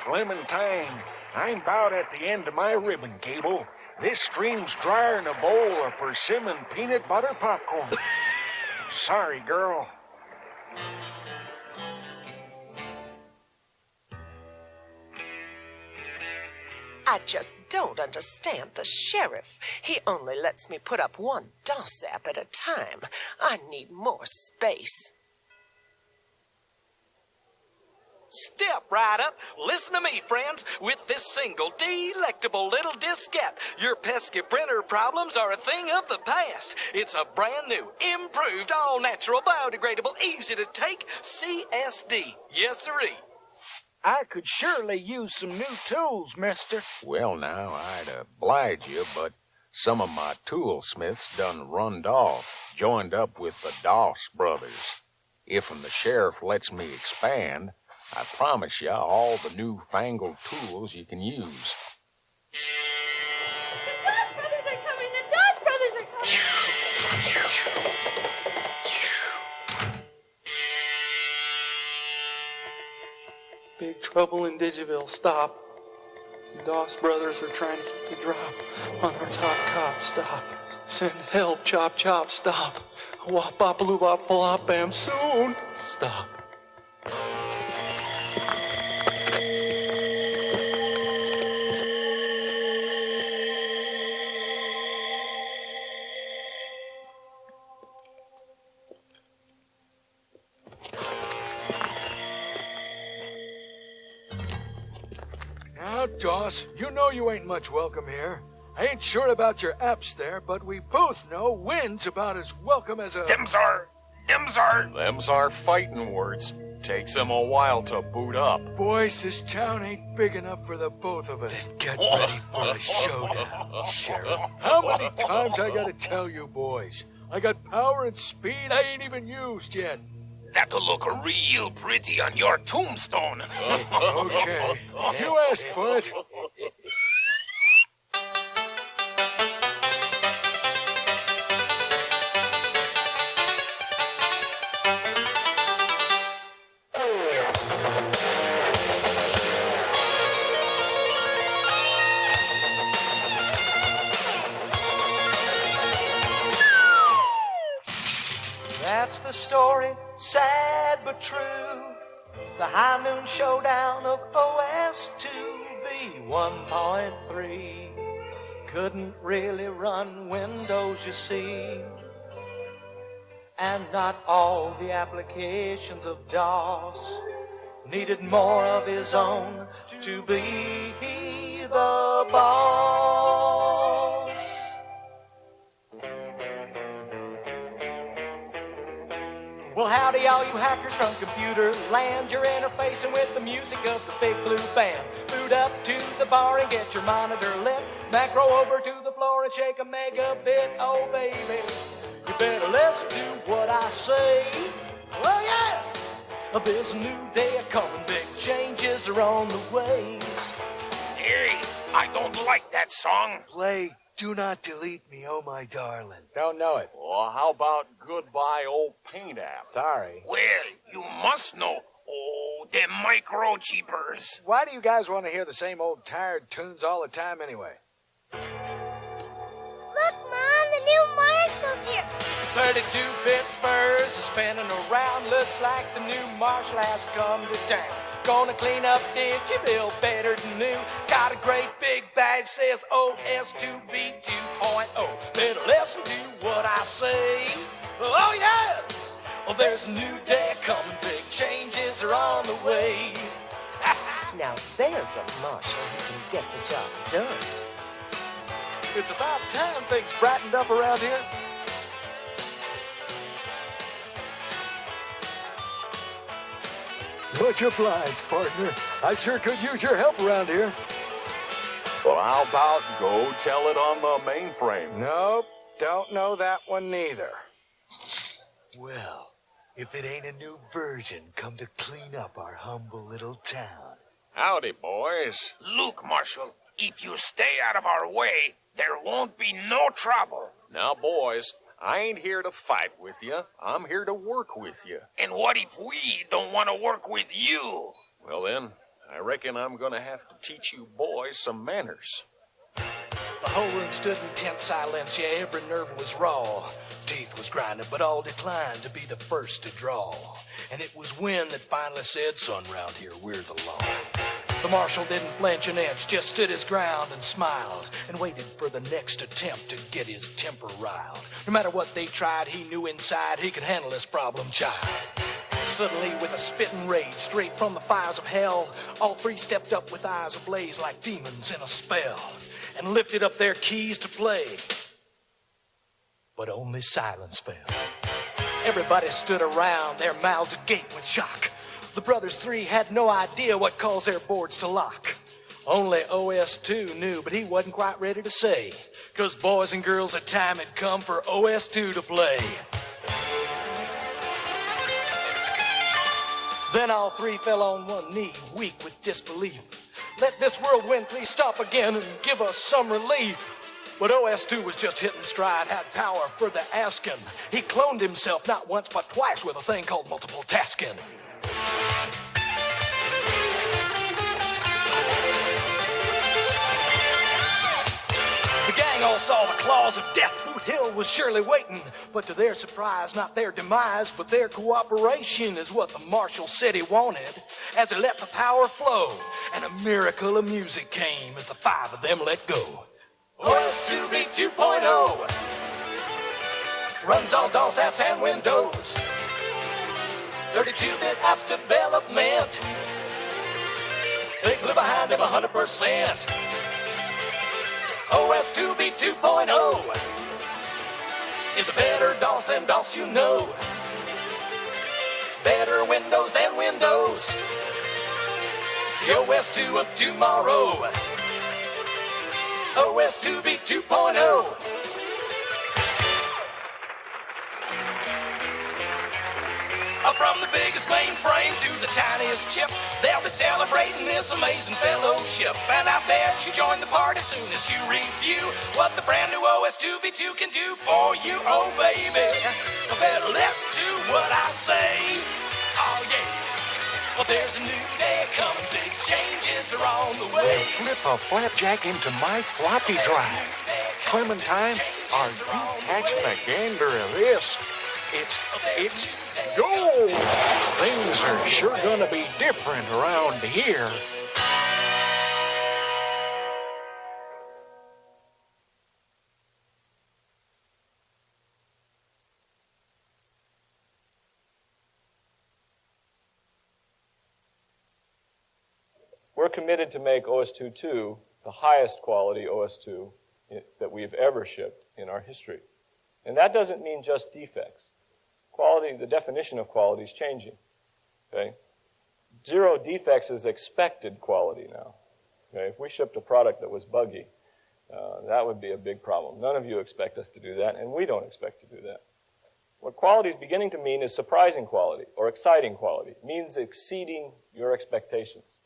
Clementine, I'm about at the end of my ribbon cable. This stream's drier than a bowl of persimmon peanut butter popcorn. Sorry, girl. I just don't understand the sheriff. He only lets me put up one DOSAP at a time. I need more space. Step right up. Listen to me, friends. With this single, delectable little diskette, your pesky printer problems are a thing of the past. It's a brand new, improved, all-natural, biodegradable, easy-to-take CSD. Yes, sirree. I could surely use some new tools, mister. Well, now, I'd oblige you, but some of my toolsmiths done runned off, joined up with the Doss brothers. If the sheriff lets me expand, I promise you all the newfangled tools you can use. The Doss brothers are coming! The Doss brothers are coming! Big trouble in Digiville. Stop. The Doss brothers are trying to keep the drop on our top cop. Stop. Send help. Chop, chop. Stop. Wop, bop, loo, bop, plop, bam. Soon. Stop. Now, Doss, you know you ain't much welcome here. I ain't sure about your apps there, but we both know wind's about as welcome as a... Them's our fighting words. Takes them a while to boot up. Boys, this town ain't big enough for the both of us. Get ready for a showdown, Sheriff. How many times I gotta tell you, boys? I got power and speed I ain't even used yet. That'll look real pretty on your tombstone. Okay, you asked for it. That's the story, sad but true. The High Noon Showdown of OS2 v1.3. Couldn't really run Windows, you see. And not all the applications of DOS. Needed more of his own to be the boss. Well, howdy, all you hackers from computer land. You're interfacing with the music of the Big Blue Band. Boot up to the bar and get your monitor lit. Macro over to the floor and shake a megabit. Oh, baby, you better listen to what I say. Well, yeah, there's a new day a-coming. Big changes are on the way. Hey, I don't like that song. Play Do Not Delete Me, Oh My Darling. Don't know it. Well, how about Goodbye Old Paint App? Sorry. Well, you must know. Oh, the microchippers. Why do you guys want to hear the same old tired tunes all the time anyway? Look, Mom, the new Marshall's here. 32-bit Spurs are spinning around. Looks like the new Marshall has come to town. Gonna clean up Digiville better than new. Got a great big badge, says OS2V2.0. Better listen to what I say. Oh yeah! Well, there's a new day coming. Big changes are on the way. Now there's a Marshall who can get the job done. It's about time things brightened up around here. Much obliged, partner. I sure could use your help around here. Well, how about go tell it on the mainframe? Nope, don't know that one neither. Well, if it ain't a new version come to clean up our humble little town. Howdy, boys. Look, Marshall, if you stay out of our way, there won't be no trouble. Now, boys, I ain't here to fight with you. I'm here to work with you. And what if we don't want to work with you? Well, then, I reckon I'm gonna have to teach you boys some manners. The whole room stood in tense silence, yeah, every nerve was raw. Teeth was grinding, but all declined to be the first to draw. And it was Win that finally said, son, round here, we're the law. The marshal didn't flinch an inch, just stood his ground and smiled, and waited for the next attempt to get his temper riled. No matter what they tried, he knew inside he could handle this problem child. Suddenly, with a spitting rage straight from the fires of hell, all three stepped up with eyes ablaze like demons in a spell, and lifted up their keys to play. But only silence fell. Everybody stood around, their mouths agape with shock. The brothers three had no idea what caused their boards to lock. Only OS2 knew, but he wasn't quite ready to say, 'cause boys and girls, the time had come for OS2 to play. Then all three fell on one knee, weak with disbelief. Let this whirlwind please stop again and give us some relief. But OS2 was just hitting stride, had power for the asking. He cloned himself not once but twice with a thing called multiple tasking. The gang all saw the claws of death. Boot Hill was surely waiting, but to their surprise, not their demise, but their cooperation is what the marshal said he wanted. As they let the power flow, and a miracle of music came as the five of them let go. OS2B 2.0 runs on DOS apps and Windows. 32-bit apps development. They blew behind him 100%. OS2B 2.0 is a better DOS than DOS, you know. Better Windows than Windows. The OS2 of tomorrow. OS2B 2.0. From the biggest mainframe to the tiniest chip, they'll be celebrating this amazing fellowship. And I bet you join the party soon as you review what the brand new OS2V2 can do for you. Oh, baby, better listen to what I say. Oh, yeah. Well, there's a new day coming, big changes are on the way. They'll flip a flapjack into my floppy drive. Clementine, are you catching a gander of this? It's gold! Things are sure gonna be different around here. We're committed to make OS2.2 the highest quality OS2 that we've ever shipped in our history. And that doesn't mean just defects. Quality, the definition of quality is changing. Okay? 0 defects is expected quality now. Okay? If we shipped a product that was buggy, that would be a big problem. None of you expect us to do that, and we don't expect to do that. What quality is beginning to mean is surprising quality or exciting quality. It means exceeding your expectations.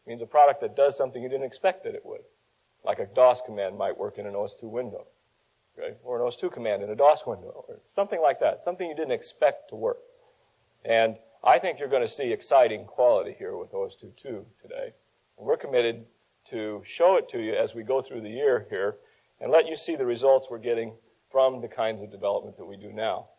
It means a product that does something you didn't expect that it would, like a DOS command might work in an OS2 window. Okay? Or an OS2 command in a DOS window, or something like that, something you didn't expect to work. And I think you're going to see exciting quality here with OS2.2 today. And we're committed to show it to you as we go through the year here and let you see the results we're getting from the kinds of development that we do now.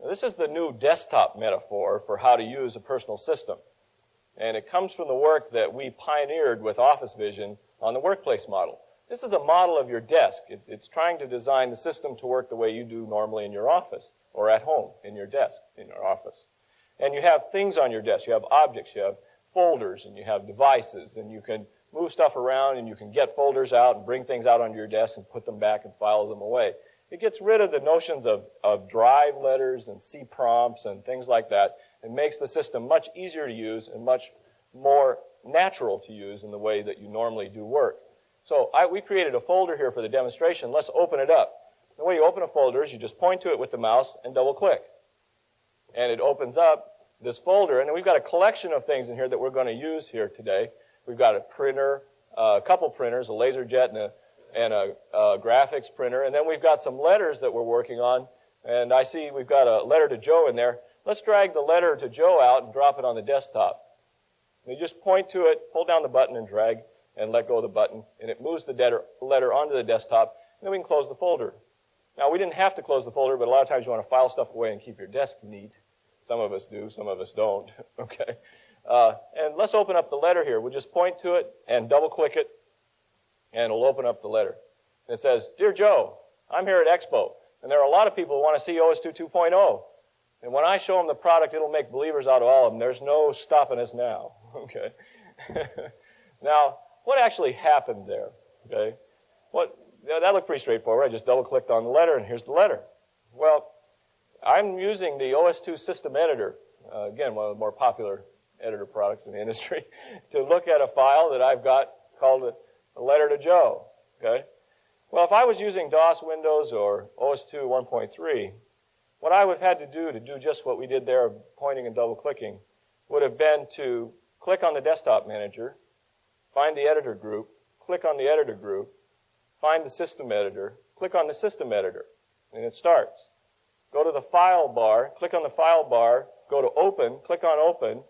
This is the new desktop metaphor for how to use a personal system. And it comes from the work that we pioneered with Office Vision on the workplace model. This is a model of your desk. It's trying to design the system to work the way you do normally in your office or at home in your desk, in your office. And you have things on your desk. You have objects, you have folders, and you have devices, and you can move stuff around, and you can get folders out and bring things out onto your desk and put them back and file them away. It gets rid of the notions of drive letters and C prompts and things like that, and makes the system much easier to use and much more natural to use in the way that you normally do work. So we created a folder here for the demonstration. Let's open it up. The way you open a folder is you just point to it with the mouse and double-click. And it opens up this folder, and then we've got a collection of things in here that we're going to use here today. We've got a printer, a couple printers, a LaserJet and a graphics printer. And then we've got some letters that we're working on. And I see we've got a letter to Joe in there. Let's drag the letter to Joe out and drop it on the desktop. You just point to it, hold down the button and drag, and let go of the button, and it moves the letter onto the desktop, and then we can close the folder. Now, we didn't have to close the folder, but a lot of times you want to file stuff away and keep your desk neat. Some of us do, some of us don't, okay? And let's open up the letter here. We'll just point to it and double-click it, and it'll open up the letter. And it says, Dear Joe, I'm here at Expo, and there are a lot of people who want to see OS2 2.0. And when I show them the product, it'll make believers out of all of them. There's no stopping us now, okay? Now, what actually happened there, okay? That looked pretty straightforward. I just double-clicked on the letter, and here's the letter. Well, I'm using the OS2 System Editor, again, one of the more popular editor products in the industry, to look at a file that I've got called a letter to Joe, okay? Well, if I was using DOS Windows or OS2 1.3, what I would have had to do just what we did there, pointing and double-clicking, would have been to click on the Desktop Manager, find the editor group, click on the editor group, find the system editor, click on the system editor, and it starts. Go to the file bar, click on the file bar, go to open, click on open,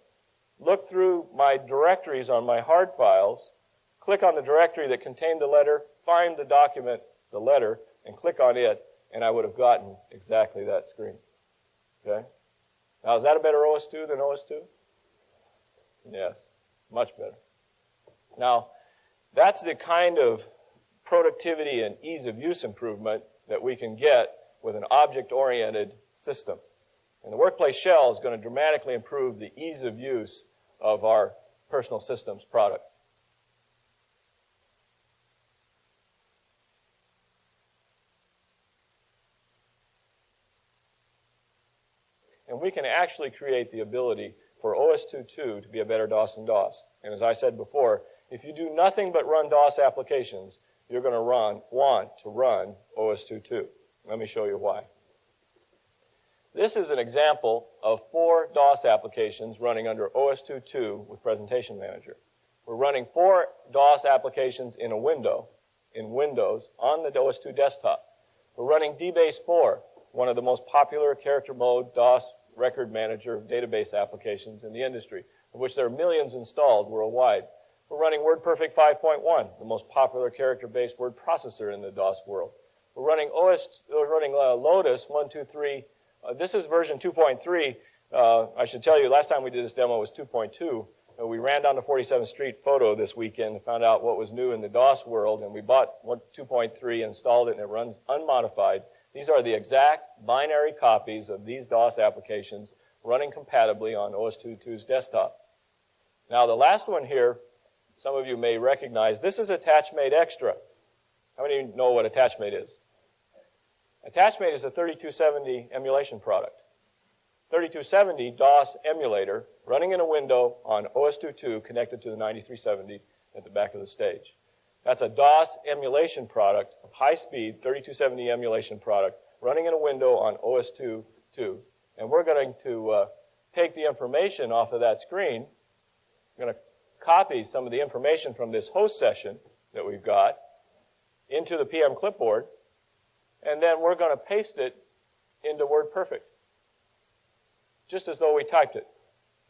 look through my directories on my hard files, click on the directory that contained the letter, find the document, the letter, and click on it, and I would have gotten exactly that screen. Okay? Now, is that a better OS2 than OS2? Yes, much better. Now, that's the kind of productivity and ease of use improvement that we can get with an object-oriented system. And the Workplace Shell is going to dramatically improve the ease of use of our personal systems products. And we can actually create the ability for OS2.2 to be a better DOS than DOS. And as I said before, if you do nothing but run DOS applications, you're going to want to run OS2.2. Let me show you why. This is an example of 4 DOS applications running under OS2.2 with Presentation Manager. We're running 4 DOS applications in a window, in Windows, on the OS2 desktop. We're running DBase 4, one of the most popular character mode DOS record manager database applications in the industry, of which there are millions installed worldwide. We're running WordPerfect 5.1, the most popular character-based word processor in the DOS world. We're running Lotus 1.2.3. This is version 2.3. I should tell you, last time we did this demo was 2.2. We ran down to 47th Street Photo this weekend and found out what was new in the DOS world, and we bought 2.3, installed it, and it runs unmodified. These are the exact binary copies of these DOS applications running compatibly on OS2.2's desktop. Now, the last one here, some of you may recognize, this is AttachMate Extra. How many of you know what AttachMate is? AttachMate is a 3270 emulation product. 3270 DOS emulator running in a window on OS2.2 connected to the 9370 at the back of the stage. That's a DOS emulation product, a high-speed 3270 emulation product running in a window on OS2.2. And we're going to take the information off of that screen. We're going to copy some of the information from this host session that we've got into the PM clipboard, and then we're going to paste it into WordPerfect, just as though we typed it.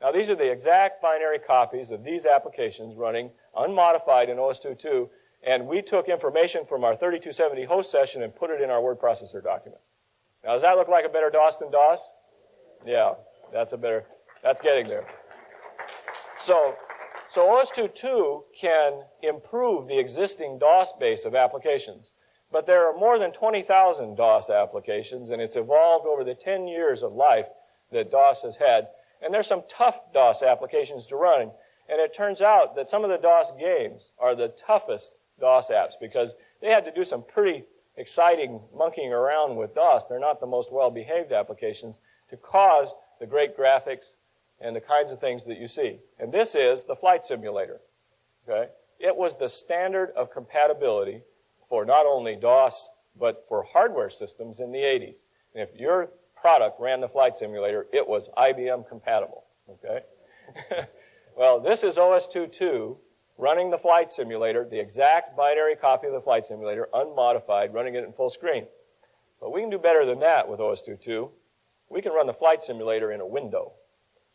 Now, these are the exact binary copies of these applications running unmodified in OS2.2, and we took information from our 3270 host session and put it in our word processor document. Now, does that look like a better DOS than DOS? Yeah, that's getting there. So OS2.2 can improve the existing DOS base of applications. But there are more than 20,000 DOS applications, and it's evolved over the 10 years of life that DOS has had. And there's some tough DOS applications to run. And it turns out that some of the DOS games are the toughest DOS apps because they had to do some pretty exciting monkeying around with DOS. They're not the most well-behaved applications to cause the great graphics and the kinds of things that you see. And this is the flight simulator. Okay? It was the standard of compatibility for not only DOS, but for hardware systems in the 80s. And if your product ran the flight simulator, it was IBM compatible. Okay? Well, this is OS2.2 running the flight simulator, the exact binary copy of the flight simulator, unmodified, running it in full screen. But we can do better than that with OS/2.2. We can run the flight simulator in a window.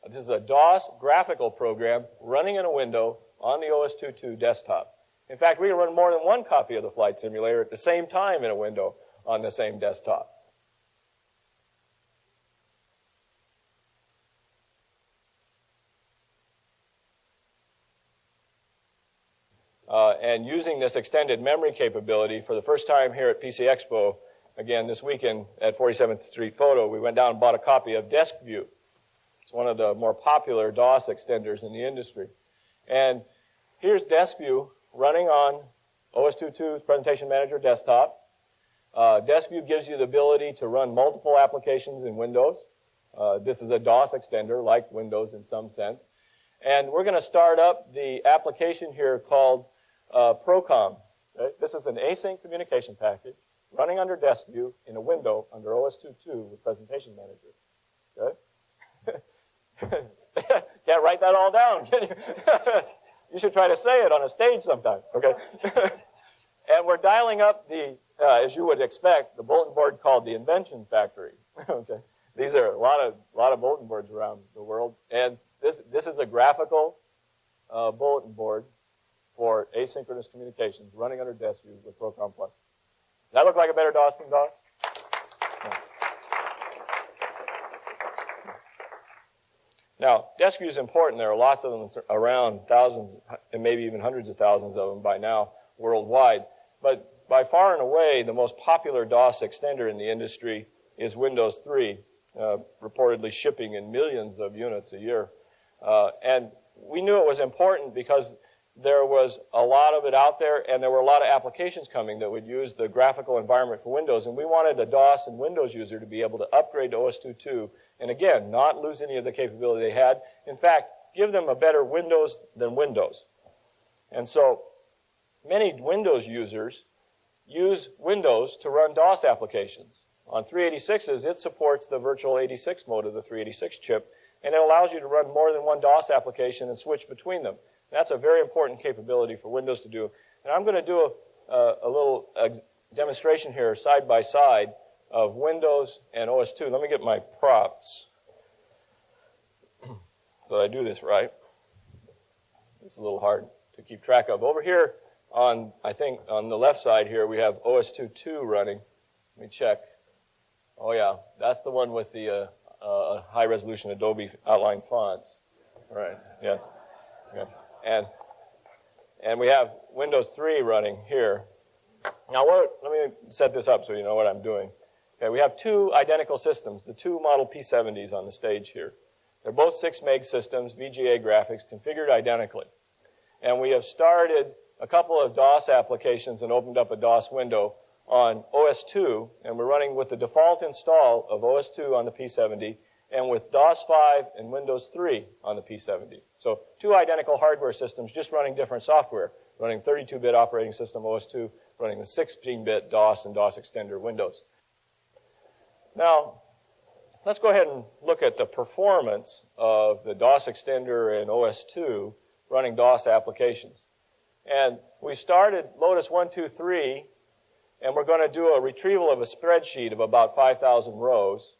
This is a DOS graphical program running in a window on the OS/2.2 desktop. In fact, we can run more than one copy of the flight simulator at the same time in a window on the same desktop. And using this extended memory capability for the first time here at PC Expo, again this weekend at 47th Street Photo, we went down and bought a copy of DeskView. It's one of the more popular DOS extenders in the industry. And here's DeskView running on OS/2.2's Presentation Manager desktop. DeskView gives you the ability to run multiple applications in Windows. This is a DOS extender like Windows in some sense. And we're going to start up the application here called Procom. Okay? This is an async communication package running under DeskView in a window under OS/2.2 with Presentation Manager. Okay? Can't write that all down, can you? You should try to say it on a stage sometime. Okay? And we're dialing up the, as you would expect, the bulletin board called the Invention Factory. Okay? These are a lot of bulletin boards around the world, and this is a graphical bulletin board for asynchronous communications running under DeskView with Procom Plus. Does that look like a better DOS than DOS? No. Now, DeskView is important. There are lots of them around, thousands and maybe even hundreds of thousands of them by now worldwide. But by far and away, the most popular DOS extender in the industry is Windows 3, reportedly shipping in millions of units a year. And we knew it was important because there was a lot of it out there, and there were a lot of applications coming that would use the graphical environment for Windows, and we wanted a DOS and Windows user to be able to upgrade to OS/2.2, and again, not lose any of the capability they had. In fact, give them a better Windows than Windows. And so many Windows users use Windows to run DOS applications. On 386s, it supports the virtual 86 mode of the 386 chip, and it allows you to run more than one DOS application and switch between them. That's a very important capability for Windows to do. And I'm going to do a little demonstration here side by side of Windows and OS/2. Let me get my props so that I do this right. It's a little hard to keep track of. Over here on, I think, on the left side here, we have OS/2.2 running. Let me check. Oh, yeah, that's the one with the high-resolution Adobe outline fonts. Right, yes. Okay. And we have Windows 3 running here. Now, let me set this up so you know what I'm doing. Okay, we have two identical systems, the two model P70s on the stage here. They're both 6 meg systems, VGA graphics, configured identically. And we have started a couple of DOS applications and opened up a DOS window on OS/2, and we're running with the default install of OS/2 on the P70 and with DOS 5 and Windows 3 on the P70. So two identical hardware systems just running different software, running 32-bit operating system OS/2, running the 16-bit DOS and DOS extender Windows. Now, let's go ahead and look at the performance of the DOS extender and OS/2 running DOS applications. And we started Lotus 1, 2, 3, and we're going to do a retrieval of a spreadsheet of about 5,000 rows.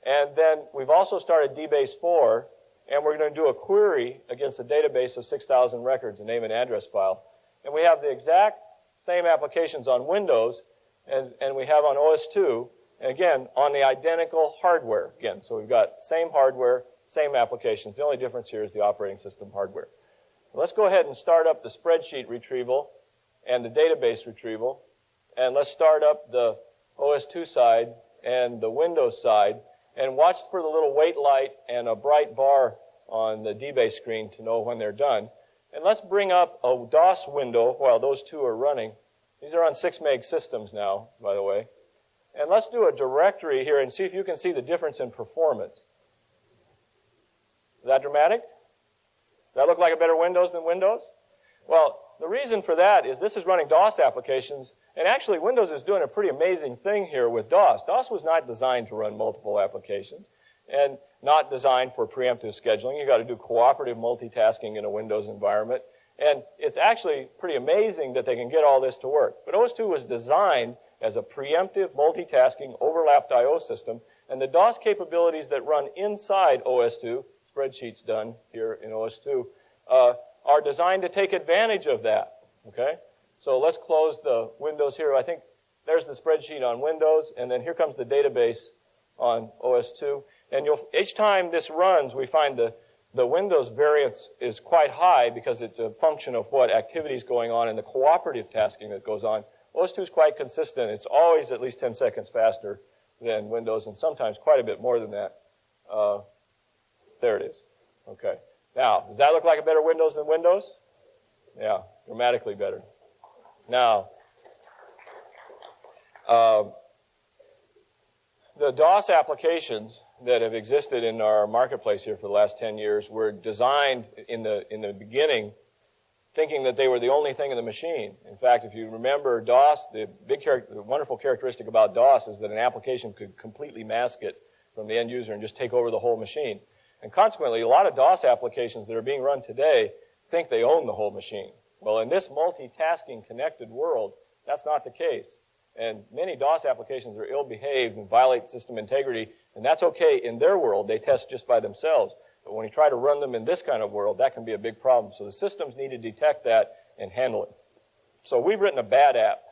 And then we've also started DBase 4, and we're going to do a query against a database of 6,000 records, a name and address file. And we have the exact same applications on Windows, and we have on OS/2, and again, on the identical hardware again. So we've got same hardware, same applications. The only difference here is the operating system hardware. Let's go ahead and start up the spreadsheet retrieval and the database retrieval. And let's start up the OS/2 side and the Windows side. And watch for the little wait light and a bright bar on the DBase screen to know when they're done. And let's bring up a DOS window while those two are running. These are on 6 meg systems now, by the way. And let's do a directory here and see if you can see the difference in performance. Is that dramatic? Does that look like a better Windows than Windows? Well, the reason for that is this is running DOS applications. And actually, Windows is doing a pretty amazing thing here with DOS. DOS was not designed to run multiple applications and not designed for preemptive scheduling. You've got to do cooperative multitasking in a Windows environment. And it's actually pretty amazing that they can get all this to work. But OS2 was designed as a preemptive, multitasking, overlapped I/O system, and the DOS capabilities that run inside OS2, spreadsheets done here in OS2, are designed to take advantage of that, okay? So let's close the windows here. I think there's the spreadsheet on Windows, and then here comes the database on OS2. And each time this runs, we find the Windows variance is quite high because it's a function of what activity is going on and the cooperative tasking that goes on. OS2 is quite consistent. It's always at least 10 seconds faster than Windows, and sometimes quite a bit more than that. There it is. Okay. Now, does that look like a better Windows than Windows? Yeah, dramatically better. Now, the DOS applications that have existed in our marketplace here for the last 10 years were designed in the beginning thinking that they were the only thing in the machine. In fact, if you remember DOS, the wonderful characteristic about DOS is that an application could completely mask it from the end user and just take over the whole machine. And consequently, a lot of DOS applications that are being run today think they own the whole machine. Well, in this multitasking connected world, that's not the case. And many DOS applications are ill-behaved and violate system integrity, and that's okay in their world. They test just by themselves. But when you try to run them in this kind of world, that can be a big problem. So the systems need to detect that and handle it. So we've written a bad app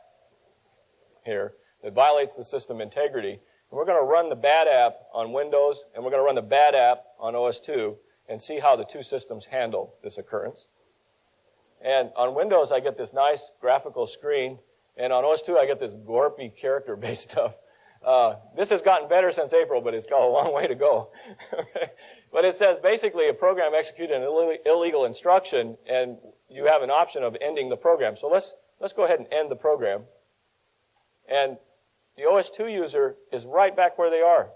here that violates the system integrity. And we're going to run the bad app on Windows, and we're going to run the bad app on OS2 and see how the two systems handle this occurrence. And on Windows, I get this nice graphical screen. And on OS2, I get this gorpy character-based stuff. This has gotten better since April, but it's got a long way to go. Okay? But it says basically a program executed an illegal instruction, and you have an option of ending the program. So let's go ahead and end the program. And the OS2 user is right back where they are.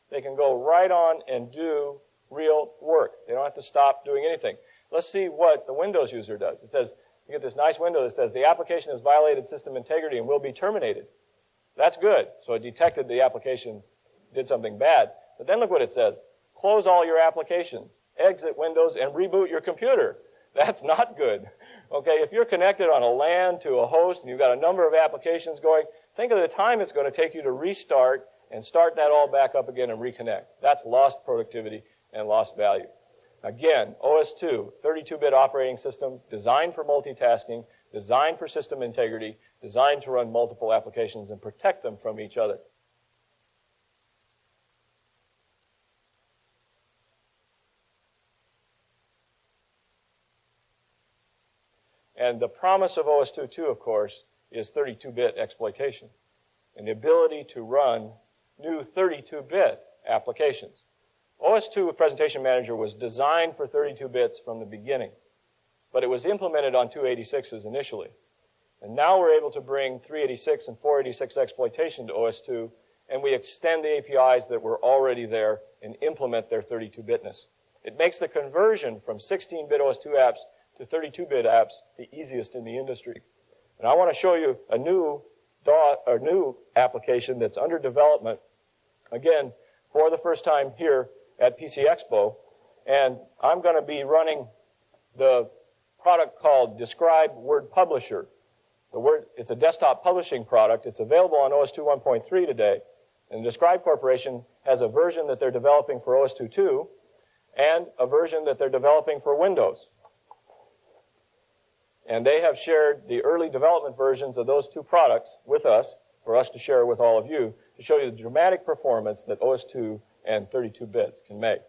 They can go right on and do real work. They don't have to stop doing anything. Let's see what the Windows user does. It says, you get this nice window that says, the application has violated system integrity and will be terminated. That's good. So it detected the application did something bad. But then look what it says. Close all your applications, exit Windows, and reboot your computer. That's not good. Okay, if you're connected on a LAN to a host and you've got a number of applications going, think of the time it's going to take you to restart and start that all back up again and reconnect. That's lost productivity and lost value. Again, OS2, 32-bit operating system, designed for multitasking, designed for system integrity, designed to run multiple applications and protect them from each other. And the promise of OS2 2, of course, is 32-bit exploitation and the ability to run new 32-bit applications. OS2 Presentation Manager was designed for 32 bits from the beginning, but it was implemented on 286s initially. And now we're able to bring 386 and 486 exploitation to OS2, and we extend the APIs that were already there and implement their 32-bitness. It makes the conversion from 16-bit OS2 apps to 32-bit apps the easiest in the industry. And I want to show you a new application that's under development, again, for the first time here at PC Expo. And I'm going to be running the product called Describe Word Publisher. It's a desktop publishing product. It's available on OS2 1.3 today. And Describe Corporation has a version that they're developing for OS2 2 and a version that they're developing for Windows. And they have shared the early development versions of those two products with us, for us to share with all of you, to show you the dramatic performance that OS2 and 32 bits can make.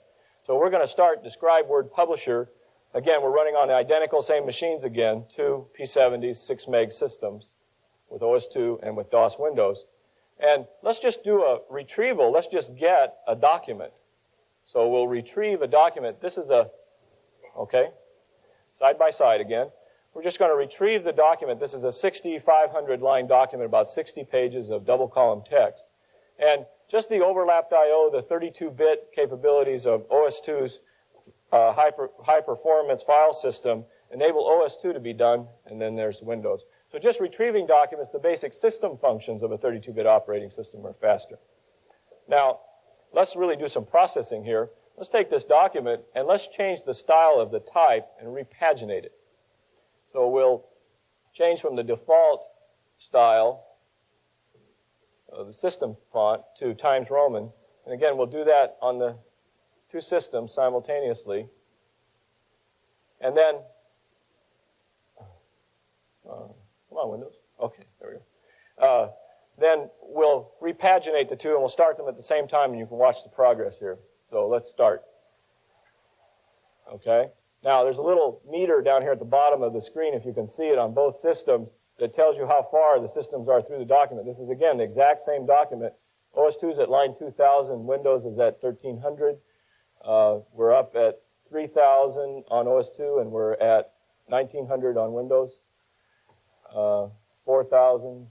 So we're going to start Describe Word Publisher. Again, we're running on the identical same machines again, two P70s, 6 meg systems with OS2 and with DOS Windows. And let's just do a retrieval. Let's just get a document. So we'll retrieve a document. This is okay, side by side again. We're just going to retrieve the document. This is a 6,500-line document, about 60 pages of double-column text. And just the overlapped I/O, the 32-bit capabilities of OS2's high-performance file system enable OS2 to be done, and then there's Windows. So just retrieving documents, the basic system functions of a 32-bit operating system are faster. Now, let's really do some processing here. Let's take this document, and let's change the style of the type and repaginate it. So we'll change from the default style of the system font to Times Roman. And again, we'll do that on the two systems simultaneously. And then, come on, Windows. Okay, there we go. Then we'll repaginate the two, and we'll start them at the same time, and you can watch the progress here. So let's start. Okay? Now, there's a little meter down here at the bottom of the screen, if you can see it on both systems, that tells you how far the systems are through the document. This is, again, the exact same document. OS2 is at line 2000. Windows is at 1300. We're up at 3000 on OS2, and we're at 1900 on Windows. 4000,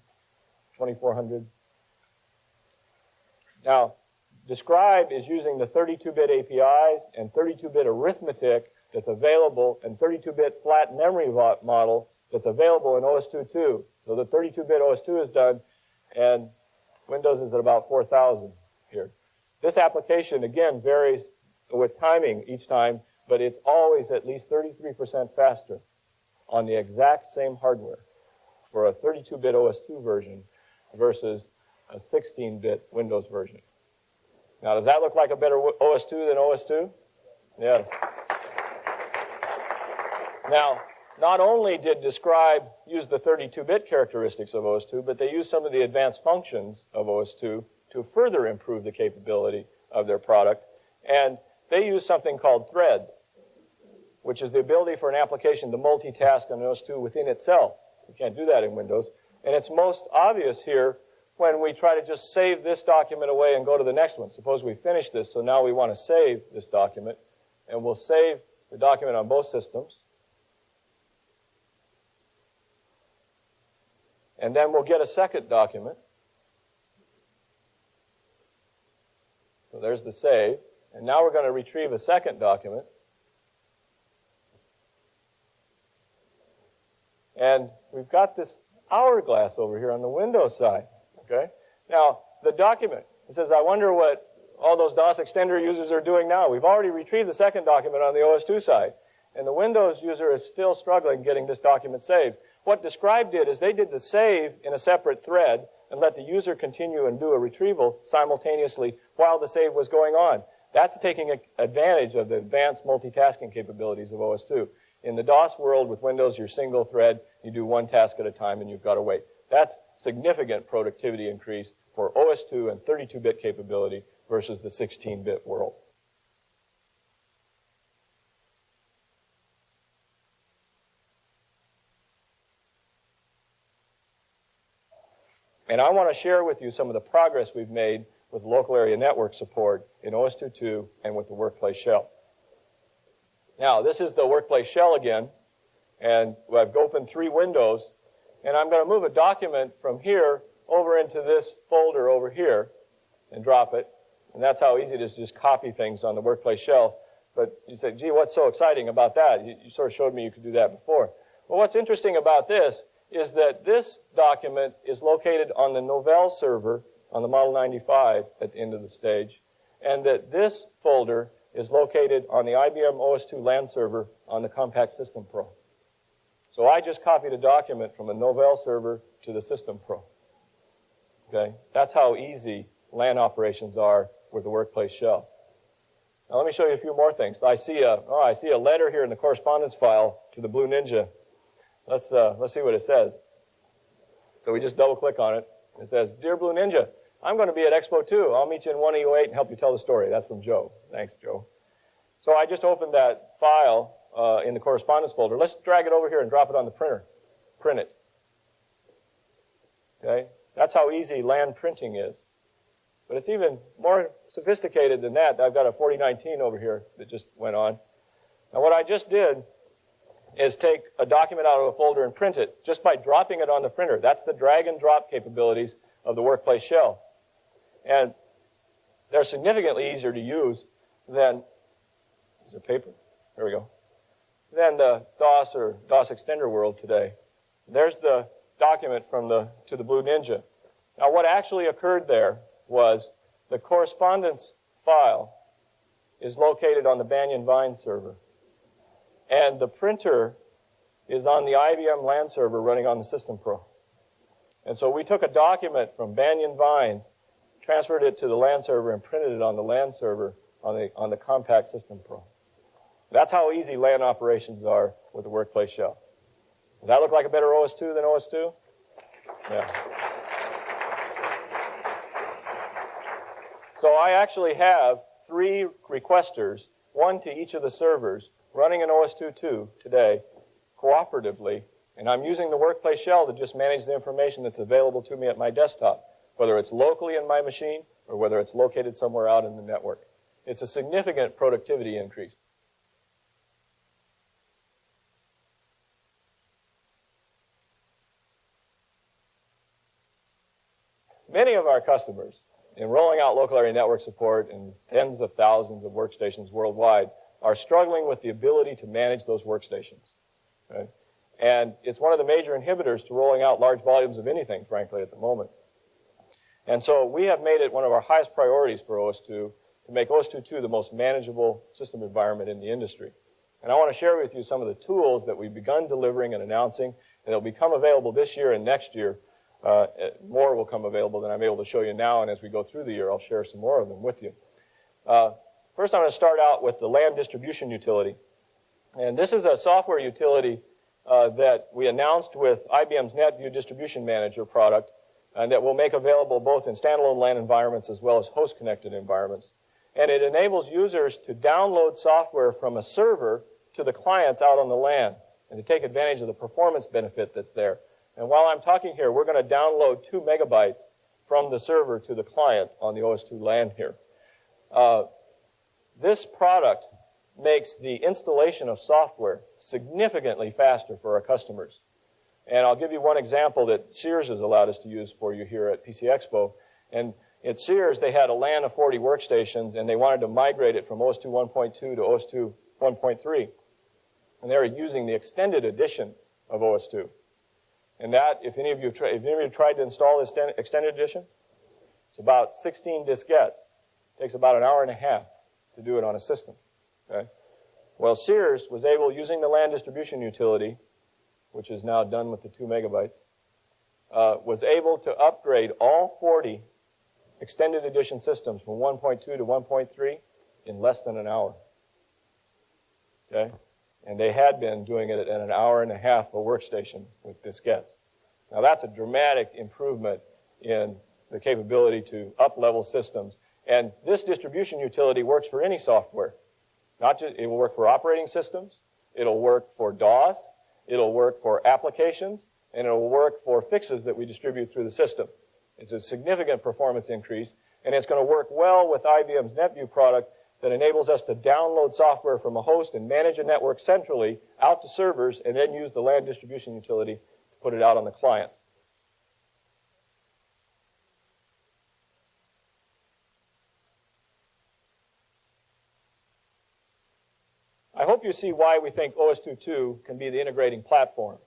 2400. Now, Describe is using the 32-bit APIs and 32-bit arithmetic that's available, and 32-bit flat memory model that's available in OS2 too. So the 32-bit OS2 is done, and Windows is at about 4,000 here. This application, again, varies with timing each time, but it's always at least 33% faster on the exact same hardware for a 32-bit OS2 version versus a 16-bit Windows version. Now, does that look like a better OS2 than OS2? Yes. Now, not only did Describe use the 32-bit characteristics of OS2, but they used some of the advanced functions of OS2 to further improve the capability of their product. And they use something called threads, which is the ability for an application to multitask on OS2 within itself. You can't do that in Windows. And it's most obvious here when we try to just save this document away and go to the next one. Suppose we finish this, so now we want to save this document, and we'll save the document on both systems. And then we'll get a second document. So there's the save. And now we're going to retrieve a second document. And we've got this hourglass over here on the Windows side. Okay? Now, the document, it says, I wonder what all those DOS extender users are doing now. We've already retrieved the second document on the OS2 side. And the Windows user is still struggling getting this document saved. What Describe did is they did the save in a separate thread and let the user continue and do a retrieval simultaneously while the save was going on. That's taking advantage of the advanced multitasking capabilities of OS2. In the DOS world with Windows, you're single thread, you do one task at a time, and you've got to wait. That's significant productivity increase for OS2 and 32-bit capability versus the 16-bit world. And I want to share with you some of the progress we've made with local area network support in OS2.2 and with the Workplace Shell. Now, this is the Workplace Shell again, and I've opened 3 windows, and I'm going to move a document from here over into this folder over here and drop it. And that's how easy it is to just copy things on the Workplace Shell. But you say, gee, what's so exciting about that? You sort of showed me you could do that before. Well, what's interesting about this is that this document is located on the Novell server on the Model 95 at the end of the stage, and that this folder is located on the IBM OS2 LAN server on the Compact System Pro. So I just copied a document from a Novell server to the System Pro. Okay? That's how easy LAN operations are with the Workplace Shell. Now let me show you a few more things. I see a letter here in the correspondence file to the Blue Ninja. Let's see what it says. So we just double-click on it. It says, Dear Blue Ninja, I'm going to be at Expo 2. I'll meet you in 1E08 and help you tell the story. That's from Joe. Thanks, Joe. So I just opened that file in the correspondence folder. Let's drag it over here and drop it on the printer. Print it. Okay? That's how easy LAN printing is. But it's even more sophisticated than that. I've got a 4019 over here that just went on. Now what I just did is take a document out of a folder and print it just by dropping it on the printer. That's the drag and drop capabilities of the Workplace Shell. And they're significantly easier to use than, is there paper? There we go. Than the DOS or DOS extender world today. There's the document to the Blue Ninja. Now what actually occurred there was the correspondence file is located on the Banyan Vine server. And the printer is on the IBM LAN server running on the System Pro. And so we took a document from Banyan Vines, transferred it to the LAN server, and printed it on the LAN server on the compact System Pro. That's how easy LAN operations are with the Workplace Shell. Does that look like a better OS2 than OS2? Yeah. So I actually have 3 requesters, 1 to each of the servers, running an OS2.2 today, cooperatively, and I'm using the Workplace Shell to just manage the information that's available to me at my desktop, whether it's locally in my machine or whether it's located somewhere out in the network. It's a significant productivity increase. Many of our customers, in rolling out local area network support in tens of thousands of workstations worldwide, are struggling with the ability to manage those workstations. Okay? And it's one of the major inhibitors to rolling out large volumes of anything, frankly, at the moment. And so we have made it one of our highest priorities for OS2 to make OS2.2 the most manageable system environment in the industry. And I want to share with you some of the tools that we've begun delivering and announcing, and they'll become available this year and next year. More will come available than I'm able to show you now, and as we go through the year, I'll share some more of them with you. First, I'm going to start out with the LAN distribution utility. And this is a software utility that we announced with IBM's NetView Distribution Manager product, and that will make available both in standalone LAN environments as well as host-connected environments. And it enables users to download software from a server to the clients out on the LAN and to take advantage of the performance benefit that's there. And while I'm talking here, we're going to download 2 megabytes from the server to the client on the OS2 LAN here. This product makes the installation of software significantly faster for our customers. And I'll give you one example that Sears has allowed us to use for you here at PC Expo. And at Sears, they had a LAN of 40 workstations, and they wanted to migrate it from OS2 1.2 to OS2 1.3. And they were using the extended edition of OS2. And that, if any of you tried to install this extended edition, it's about 16 diskettes. It takes about an hour and a half to do it on a system. Okay? Well, Sears was able, using the LAN distribution utility, which is now done with the 2 megabytes, was able to upgrade all 40 extended edition systems from 1.2 to 1.3 in less than an hour. Okay? And they had been doing it at an hour and a half a workstation with diskettes. Now that's a dramatic improvement in the capability to up-level systems. And this distribution utility works for any software. Not just, it will work for operating systems, it'll work for DOS, it'll work for applications, and it'll work for fixes that we distribute through the system. It's a significant performance increase, and it's going to work well with IBM's NetView product that enables us to download software from a host and manage a network centrally out to servers, and then use the LAN distribution utility to put it out on the clients. I hope you see why we think OS2.2 can be the integrating platform.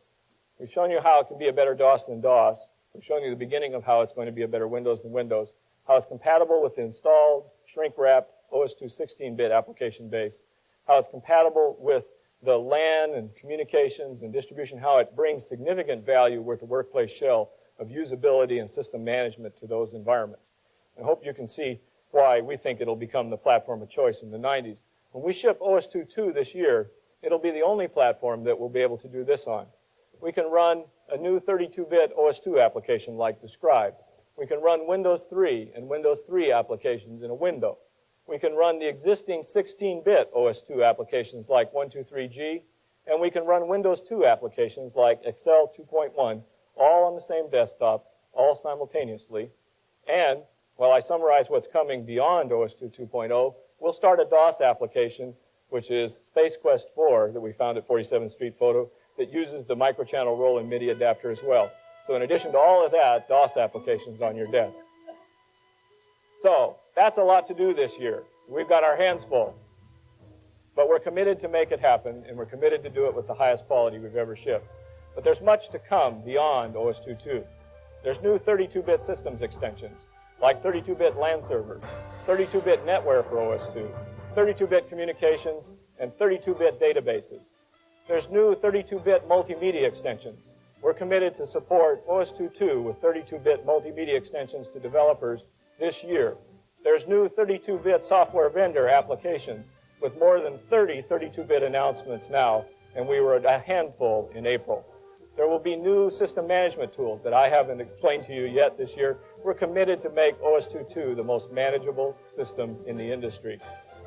We've shown you how it can be a better DOS than DOS. We've shown you the beginning of how it's going to be a better Windows than Windows, how it's compatible with the installed, shrink-wrapped OS2 16-bit application base, how it's compatible with the LAN and communications and distribution, how it brings significant value with the Workplace Shell of usability and system management to those environments. I hope you can see why we think it'll become the platform of choice in the 90s. When we ship OS2.2 this year, it'll be the only platform that we'll be able to do this on. We can run a new 32-bit OS2 application like described. We can run Windows 3 and Windows 3 applications in a window. We can run the existing 16-bit OS2 applications like 123G, and we can run Windows 2 applications like Excel 2.1, all on the same desktop, all simultaneously. And while I summarize what's coming beyond OS2 2.0, we'll start a DOS application, which is Space Quest 4 that we found at 47th Street Photo, that uses the microchannel roll and MIDI adapter as well. So in addition to all of that, DOS applications on your desk. So that's a lot to do this year. We've got our hands full. But we're committed to make it happen, and we're committed to do it with the highest quality we've ever shipped. But there's much to come beyond OS2.2. There's new 32-bit systems extensions, like 32-bit LAN servers, 32-bit NetWare for OS2, 32-bit communications, and 32-bit databases. There's new 32-bit multimedia extensions. We're committed to support OS/2.2 with 32-bit multimedia extensions to developers this year. There's new 32-bit software vendor applications with more than 30 32-bit announcements now, and we were at a handful in April. There will be new system management tools that I haven't explained to you yet this year. We're committed to make OS/2.2 the most manageable system in the industry.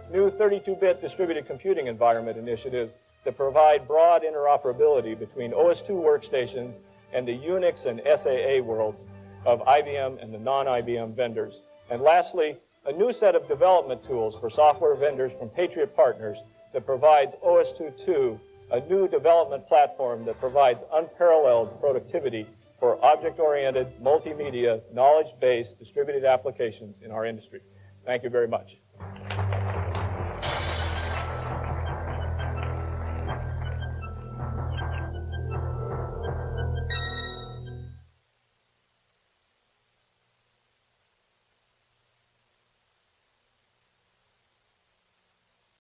New 32-bit distributed computing environment initiatives that provide broad interoperability between OS/2 workstations and the Unix and SAA worlds of IBM and the non-IBM vendors. And lastly, a new set of development tools for software vendors from Patriot Partners that provides OS/2.2, a new development platform that provides unparalleled productivity for object-oriented, multimedia, knowledge-based distributed applications in our industry. Thank you very much.